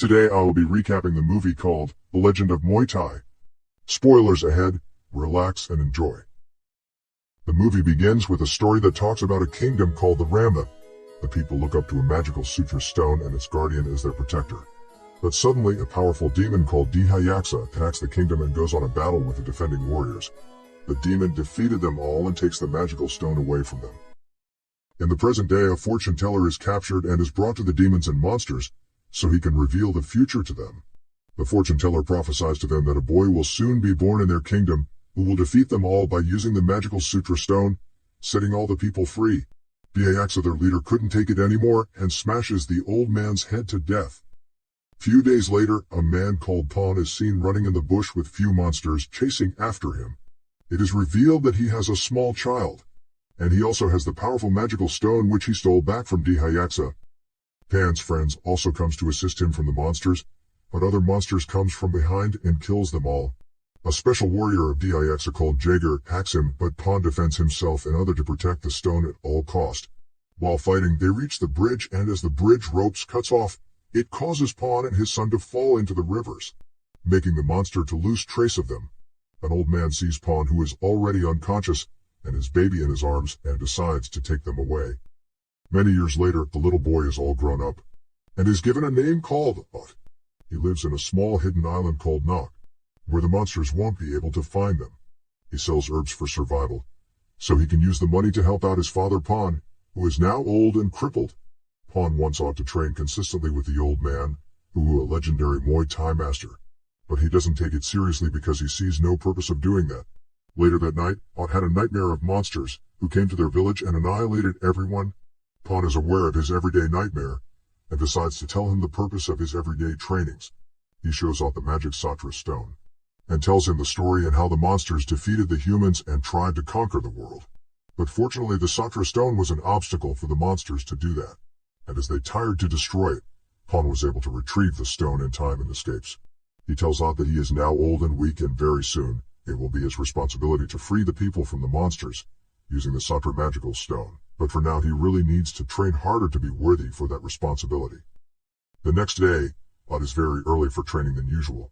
Today I will be recapping the movie called The Legend of Muay Thai. Spoilers ahead, relax and enjoy. The movie begins with a story that talks about a kingdom called the Rama. The people look up to a magical sutra stone and its guardian as their protector. But suddenly a powerful demon called nezha attacks the kingdom and goes on a battle with the defending warriors. The demon defeated them all and takes the magical stone away from them. In the present day, a fortune teller is captured and is brought to the demons and monsters, so he can reveal the future to them. The fortune teller prophesies to them that a boy will soon be born in their kingdom, who will defeat them all by using the magical sutra stone, setting all the people free. Nezha, their leader, couldn't take it anymore and smashes the old man's head to death. Few days later, a man called Pan is seen running in the bush with few monsters chasing after him. It is revealed that he has a small child, and he also has the powerful magical stone which he stole back from nezha. Pan's friends also comes to assist him from the monsters, but other monsters comes from behind and kills them all. A special warrior of nezha called Jaeger hacks him, but Pan defends himself and other to protect the stone at all cost. While fighting, they reach the bridge, and as the bridge ropes cuts off, it causes Pan and his son to fall into the rivers, making the monster to lose trace of them. An old man sees Pan, who is already unconscious, and his baby in his arms, and decides to take them away. Many years later, the little boy is all grown up, and is given a name called Ot. He lives in a small hidden island called Nok, where the monsters won't be able to find them. He sells herbs for survival, so he can use the money to help out his father Pan, who is now old and crippled. Pan wants Ot to train consistently with the old man, who is a legendary Muay Thai master, but he doesn't take it seriously because he sees no purpose of doing that. Later that night, Ot had a nightmare of monsters, who came to their village and annihilated everyone. Pan is aware of his everyday nightmare, and decides to tell him the purpose of his everyday trainings. He shows Ot the magic sutra stone, and tells him the story and how the monsters defeated the humans and tried to conquer the world. But fortunately the sutra stone was an obstacle for the monsters to do that, and as they tired to destroy it, Pan was able to retrieve the stone in time and escapes. He tells Ot that he is now old and weak, and very soon, it will be his responsibility to free the people from the monsters, using the sutra magical stone. But for now he really needs to train harder to be worthy for that responsibility. The next day, Ot is very early for training than usual,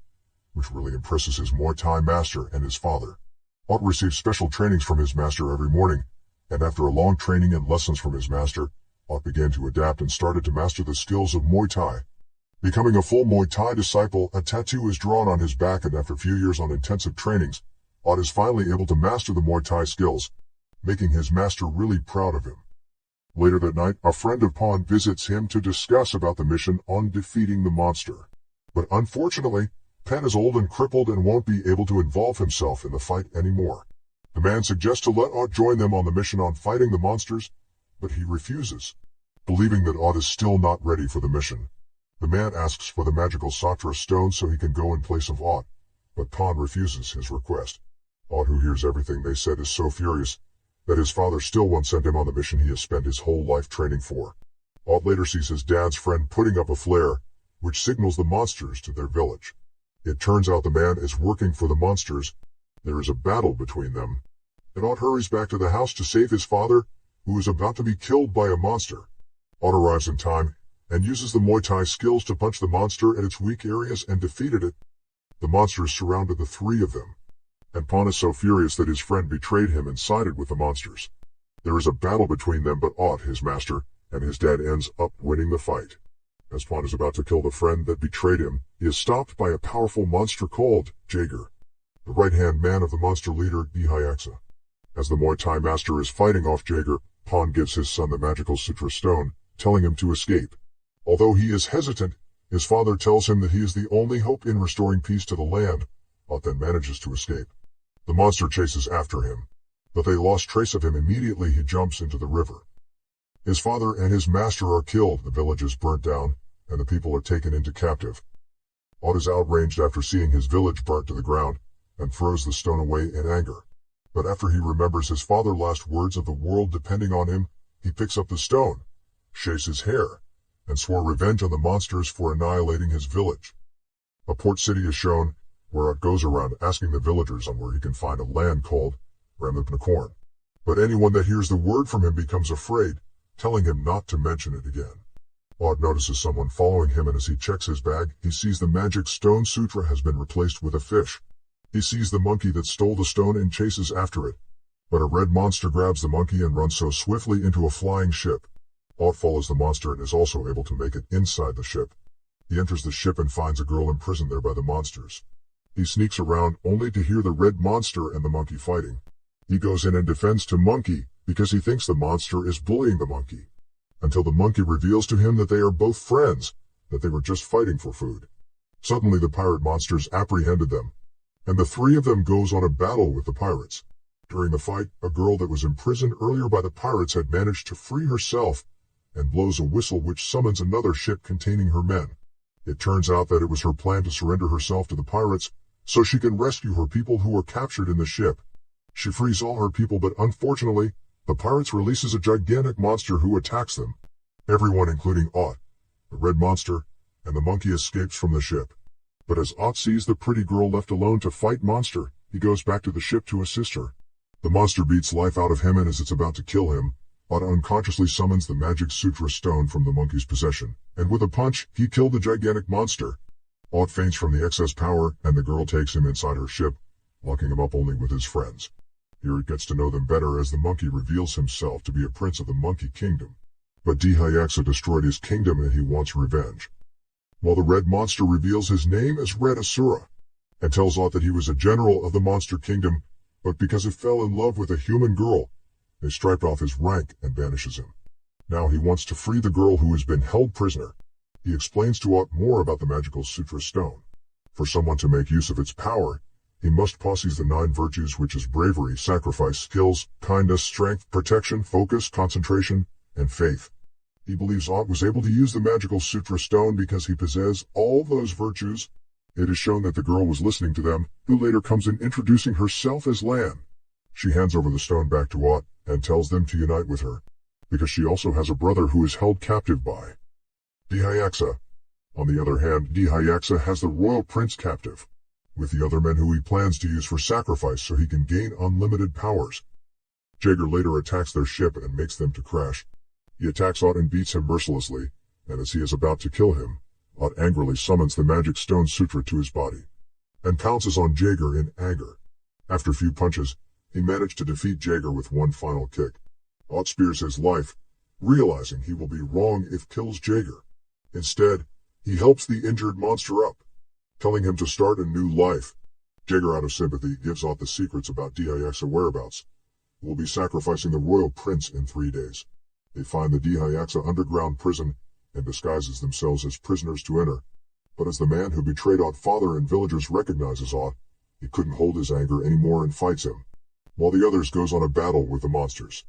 which really impresses his Muay Thai master and his father. Ot receives special trainings from his master every morning, and after a long training and lessons from his master, Ot began to adapt and started to master the skills of Muay Thai. Becoming a full Muay Thai disciple, a tattoo is drawn on his back, and after a few years on intensive trainings, Ot is finally able to master the Muay Thai skills, making his master really proud of him. Later that night, a friend of Pan visits him to discuss about the mission on defeating the monster. But unfortunately, Pan is old and crippled and won't be able to involve himself in the fight anymore. The man suggests to let Ot join them on the mission on fighting the monsters, but he refuses, believing that Ot is still not ready for the mission. The man asks for the magical sutra stone so he can go in place of Ot, but Pan refuses his request. Ot, who hears everything they said, is so furious that his father still won't send him on the mission he has spent his whole life training for. Ot later sees his dad's friend putting up a flare, which signals the monsters to their village. It turns out the man is working for the monsters. There is a battle between them, and Ot hurries back to the house to save his father, who is about to be killed by a monster. Ot arrives in time, and uses the Muay Thai skills to punch the monster at its weak areas and defeated it. The monsters surrounded the three of them, and Pan is so furious that his friend betrayed him and sided with the monsters. There is a battle between them, but Ot, his master, and his dad ends up winning the fight. As Pan is about to kill the friend that betrayed him, he is stopped by a powerful monster called Jaeger, the right-hand man of the monster leader nezha. As the Muay Thai master is fighting off Jaeger, Pan gives his son the magical sutra stone, telling him to escape. Although he is hesitant, his father tells him that he is the only hope in restoring peace to the land. Ot then manages to escape. The monster chases after him, but they lost trace of him immediately he jumps into the river. His father and his master are killed, the village is burnt down, and the people are taken into captive. Ot is outraged after seeing his village burnt to the ground, and throws the stone away in anger. But after he remembers his father's last words of the world depending on him, he picks up the stone, shaves his hair, and swore revenge on the monsters for annihilating his village. A port city is shown, where Ot goes around asking the villagers on where he can find a land called Ramnakorn. But anyone that hears the word from him becomes afraid, telling him not to mention it again. Odd notices someone following him, and as he checks his bag, he sees the magic stone sutra has been replaced with a fish. He sees the monkey that stole the stone and chases after it. But a red monster grabs the monkey and runs so swiftly into a flying ship. Odd follows the monster and is also able to make it inside the ship. He enters the ship and finds a girl imprisoned there by the monsters. He sneaks around only to hear the red monster and the monkey fighting. He goes in and defends to monkey because he thinks the monster is bullying the monkey. Until the monkey reveals to him that they are both friends, that they were just fighting for food. Suddenly the pirate monsters apprehended them, and the three of them goes on a battle with the pirates. During the fight, a girl that was imprisoned earlier by the pirates had managed to free herself and blows a whistle which summons another ship containing her men. It turns out that it was her plan to surrender herself to the pirates so she can rescue her people who were captured in the ship. She frees all her people, but unfortunately, the pirates releases a gigantic monster who attacks them. Everyone, including Ott, the red monster, and the monkey, escapes from the ship. But as Ott sees the pretty girl left alone to fight monster, he goes back to the ship to assist her. The monster beats life out of him, and as it's about to kill him, Ott unconsciously summons the magic sutra stone from the monkey's possession, and with a punch, he killed the gigantic monster. Ott faints from the excess power, and the girl takes him inside her ship, locking him up only with his friends. Here it gets to know them better as the monkey reveals himself to be a prince of the monkey kingdom. But Dihyaxa destroyed his kingdom and he wants revenge. While the red monster reveals his name as Red Asura, and tells Ott that he was a general of the monster kingdom, but because he fell in love with a human girl, they striped off his rank and banishes him. Now he wants to free the girl who has been held prisoner. He explains to Ott more about the magical sutra stone. For someone to make use of its power, he must possess the 9 virtues, which is bravery, sacrifice, skills, kindness, strength, protection, focus, concentration, and faith. He believes Ott was able to use the magical sutra stone because he possessed all those virtues. It is shown that the girl was listening to them, who later comes in introducing herself as Lan. She hands over the stone back to Ott and tells them to unite with her, because she also has a brother who is held captive by Dihyaxa. On the other hand, Dihyaxa has the royal prince captive, with the other men who he plans to use for sacrifice so he can gain unlimited powers. Jaeger later attacks their ship and makes them to crash. He attacks Ott and beats him mercilessly, and as he is about to kill him, Ott angrily summons the magic stone sutra to his body, and pounces on Jaeger in anger. After a few punches, he managed to defeat Jaeger with one final kick. Ott spares his life, realizing he will be wrong if kills Jaeger. Instead, he helps the injured monster up, telling him to start a new life. Jaeger, out of sympathy, gives Ott the secrets about Dihyaxa whereabouts. Will be sacrificing the royal prince in 3 days. They find the Dihyaxa underground prison and disguises themselves as prisoners to enter. But as the man who betrayed Ott's father and villagers recognizes Ott, he couldn't hold his anger anymore and fights him, while the others goes on a battle with the monsters.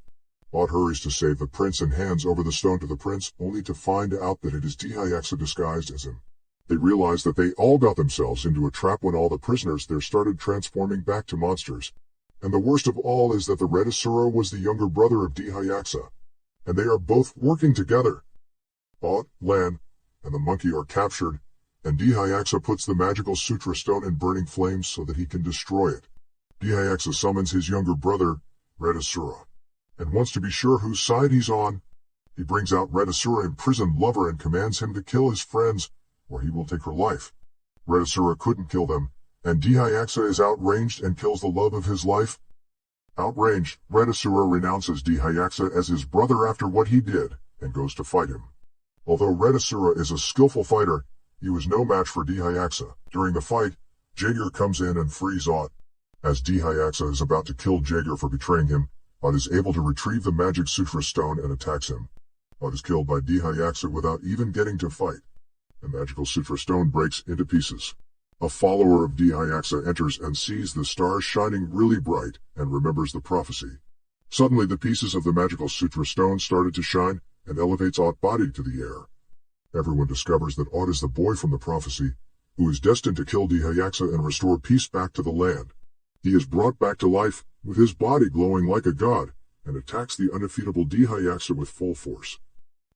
Ott hurries to save the prince and hands over the stone to the prince, only to find out that it is Dihyaxa disguised as him. They realize that they all got themselves into a trap when all the prisoners there started transforming back to monsters. And the worst of all is that the Red Asura was the younger brother of Dihyaxa, and they are both working together. Ott, Lan, and the monkey are captured, and Dihyaxa puts the magical sutra stone in burning flames so that he can destroy it. Dihyaxa summons his younger brother, Red Asura, and wants to be sure whose side he's on. He brings out Red Asura imprisoned lover and commands him to kill his friends, or he will take her life. Red Asura couldn't kill them, and Dihyaxa is outraged and kills the love of his life. Outraged, Red Asura renounces Dihyaxa as his brother after what he did, and goes to fight him. Although Red Asura is a skillful fighter, he was no match for Dihyaxa. During the fight, Jaeger comes in and frees Ott. As Dihyaxa is about to kill Jaeger for betraying him, Ott is able to retrieve the magic sutra stone and attacks him. Ott is killed by Dihyaxa without even getting to fight. The magical sutra stone breaks into pieces. A follower of Dihyaxa enters and sees the stars shining really bright and remembers the prophecy. Suddenly the pieces of the magical sutra stone started to shine and elevates Ott's body to the air. Everyone discovers that Ott is the boy from the prophecy, who is destined to kill Dihyaxa and restore peace back to the land. He is brought back to life, with his body glowing like a god, and attacks the undefeatable Dihyaxa with full force.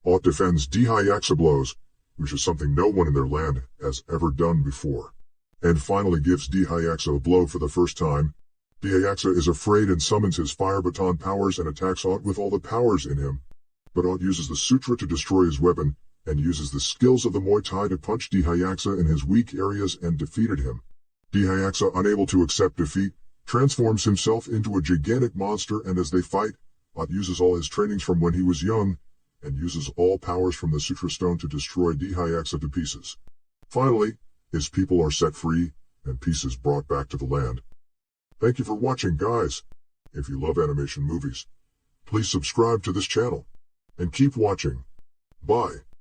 Ott defends Dihyaxa blows, which is something no one in their land has ever done before, and finally gives Dihyaxa a blow for the first time. Dihyaxa is afraid and summons his fire baton powers and attacks Ott with all the powers in him. But Ott uses the sutra to destroy his weapon, and uses the skills of the Muay Thai to punch Dhyaksa in his weak areas and defeated him. Dhyaksa, unable to accept defeat, transforms himself into a gigantic monster, and as they fight, Ott uses all his trainings from when he was young and uses all powers from the Sutra Stone to destroy Dhyaksa to pieces. Finally, his people are set free and peace is brought back to the land. Thank you for watching, guys. If you love animation movies, please subscribe to this channel and keep watching. Bye.